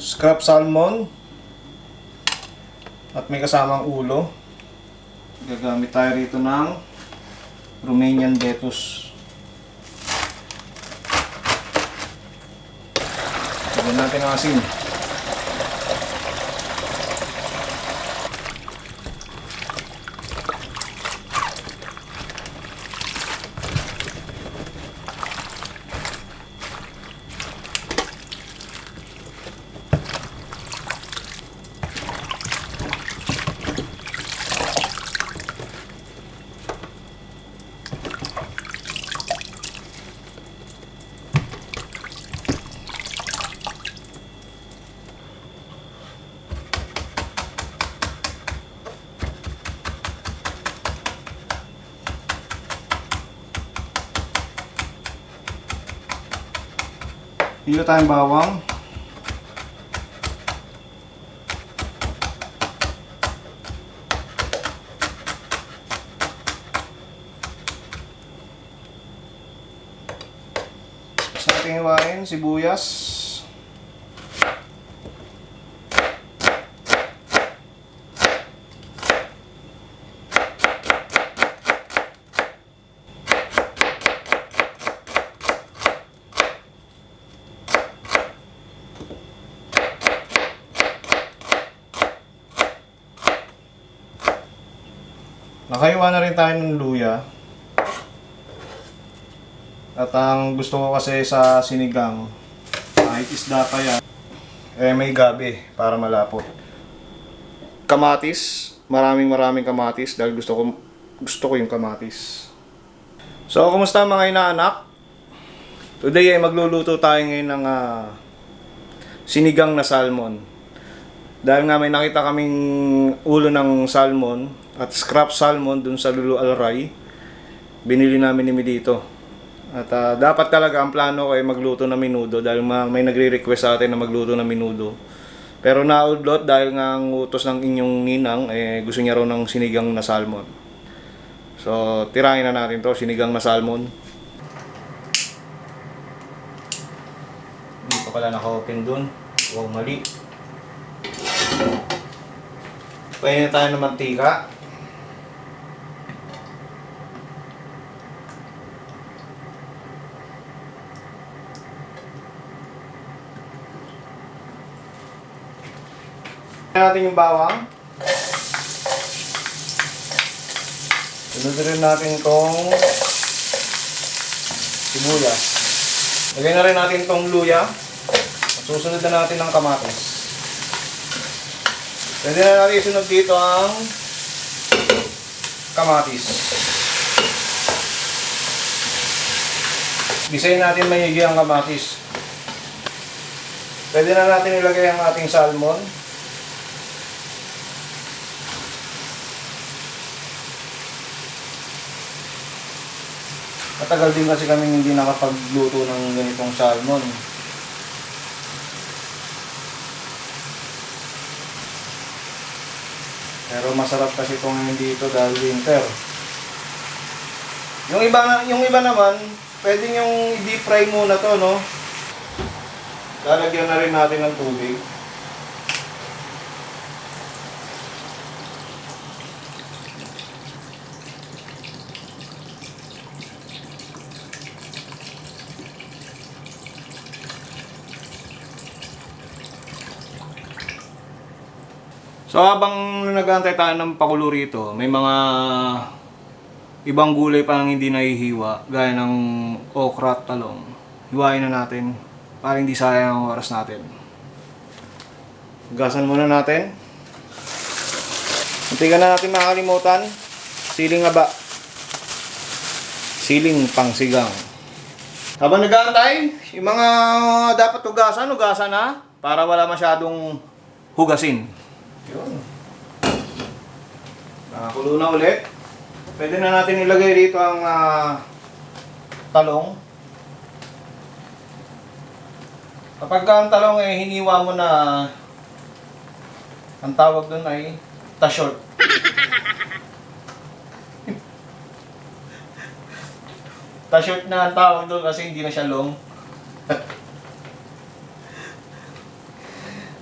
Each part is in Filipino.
scrap salmon at may kasamang ulo. Gagamit tayo rito ng Romanian lettuce. Lagyan natin ang asin. Hilo tayong bawang. Sa ating hiwain, sibuyas. Nakaiwa na rin tayo ng luya. At ang gusto ko kasi sa sinigang, kahit isda pa yan, may gabi para malapot. Kamatis, maraming kamatis dahil gusto ko yung kamatis. So, kumusta mga inaanak? Today ay magluluto tayo ngayon ng sinigang na salmon. Dahil nga may nakita kaming ulo ng salmon at scrap salmon dun sa Lulu Alray, binili namin ni dito. At dapat talaga ang plano ko ay magluto ng menudo dahil may nagre-request sa atin na magluto ng menudo. Pero naudlot dahil nga ang utos ng inyong ninang gusto niya raw ng sinigang na salmon. So tirahin na natin to, sinigang na salmon. Hindi pa pala naka-open dun. Wow, mali. Pahinga tayo ng mantika. Natin yung bawang. Sunod rin natin itong sibuyas. Lagyan na rin natin itong luya. At susunod na natin ang kamatis. Pwede na natin isunod dito ang kamatis. Gisayin natin maigi ang kamatis. Pwede na natin ilagay ang ating salmon. Matagal din kasi kami hindi nakapagluto ng ganitong salmon. Pero masarap kasi itong ngayon dito dahil winter. Yung iba naman, pwedeng yung i-deep fry muna to, no? Lalagyan na rin natin ng tubig. So habang nag-aantay tayo ng pakulo rito, may mga ibang gulay pa nang hindi nahihiwa, gaya ng okra at talong. Hiwain na natin para hindi sayang ang oras natin. Gasan muna natin. Hindi ka na natin makakalimutan. Siling haba. Siling pangsigang. Habang nag-aantay, yung mga dapat hugasan na para wala masyadong hugasin. Yun. Nakakulo na ulit. Pwede na natin ilagay rito ang talong. Kapag ang talong hiniwa mo na, ang tawag doon ay tashort. Tashort na ang tawag doon kasi hindi na siya long.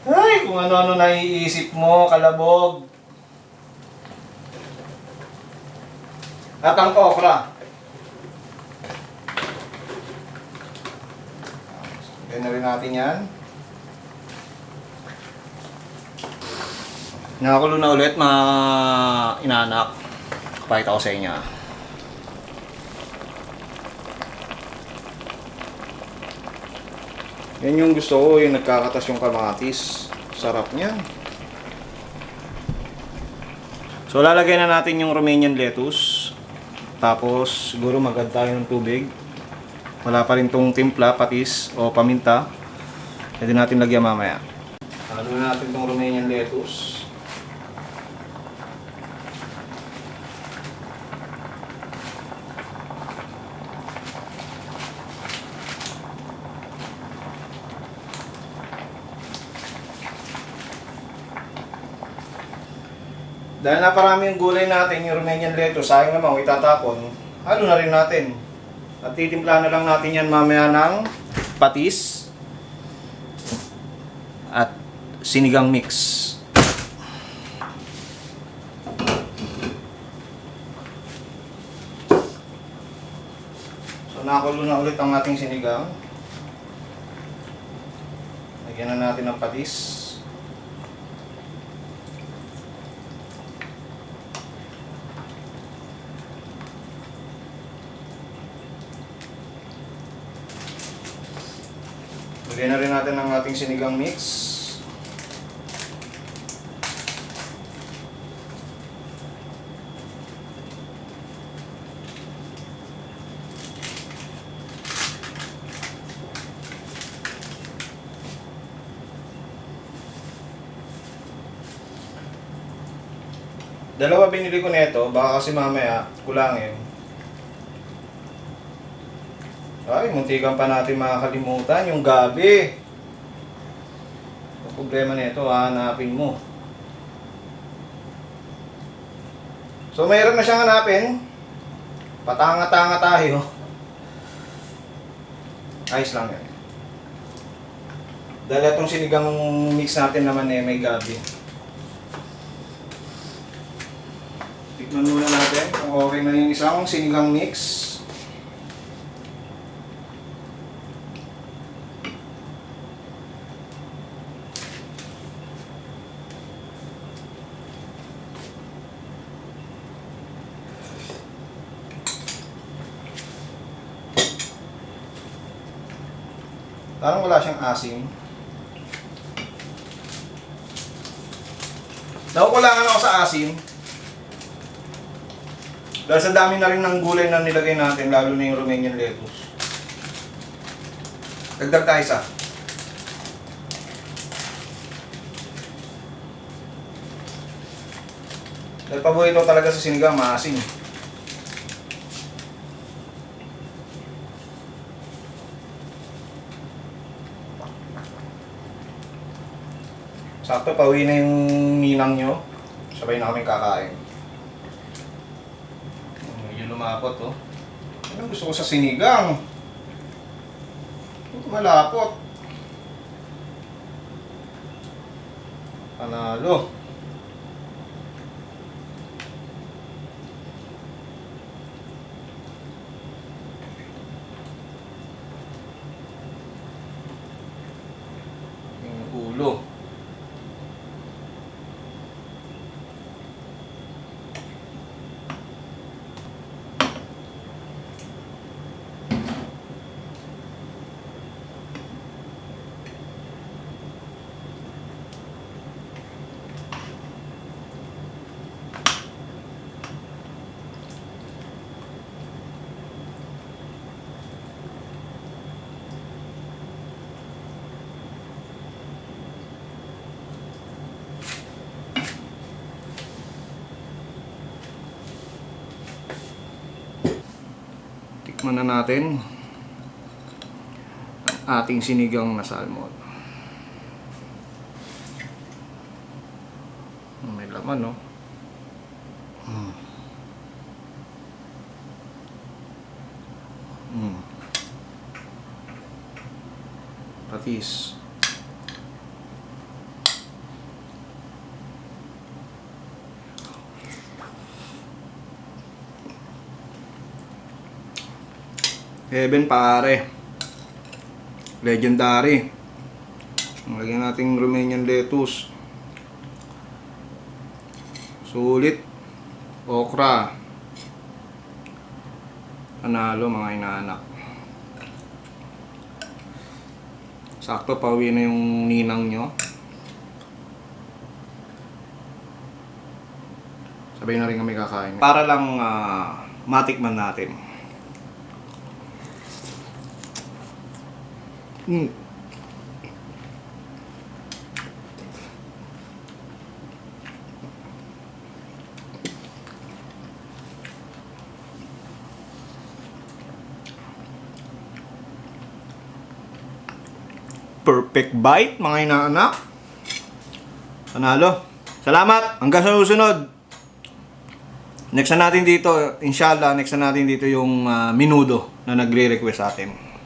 Ay, kung ano-ano naiisip mo, kalabog. At ang okra. Kaya na rin natin yan. Nakakulo na ulit mga inaanak. Pakita ko sa inyo. Yan yung gusto ko, yung nagkakatas yung kamatis. Sarap niyan. So lalagay na natin yung Romanian lettuce. Tapos siguro mag-add tayo ng tubig. Wala pa rin tong timpla, patis o paminta. Pwede natin lagyan mamaya. Halo na natin tong Romanian lettuce. Dahil naparami yung gulay natin, yung Romanian lettuce, sayang naman kung itatapon, halo na rin natin. At titimpla na lang natin yan mamaya ng patis at sinigang mix. So nakakulo na ulit ang ating sinigang. Lagyan na natin ng patis. Lagyan na rin natin ang ating sinigang mix. Dalawa binili ko nito, baka kasi mamaya kulangin. Ay, muntikan pa natin makakalimutan yung gabi. Ang problema nito, hanapin mo. So, mayroon na siyang hanapin. Patanga-tanga tayo. Ayos lang yan. Dahil itong sinigang mix natin naman may gabi. Tikman muna natin kung okay na yung isang sinigang mix. Parang wala siyang asim. Nakukulangan ako sa asim. Dahil sa dami na rin ng gulay na nilagay natin, lalo na yung Romanian lettuce. Dagdag tayo isa. Dahil paborito talaga sa sinigang, maasim. Sakto, pauwi na yung ninang nyo. Sabay na kami kakain. Medyo lumapot, oh. Ano gusto ko sa sinigang? Malapot. Panalo. Yung ulo. Tikman na natin ang ating sinigang na salmon. May laman, no? Patis. Heaven pare. Legendary. Lagyan natin Romanian lettuce. Sulit. Okra. Panalo mga inaanak. Sakto, pauwi na yung ninang nyo. Sabay na rin kami kakain. Para lang matikman natin. Perfect bite, mga inaanak. Panalo. Salamat. Hanggang sa susunod. Next na natin dito, inshallah, next na natin dito yung minudo na nagre-request sa atin.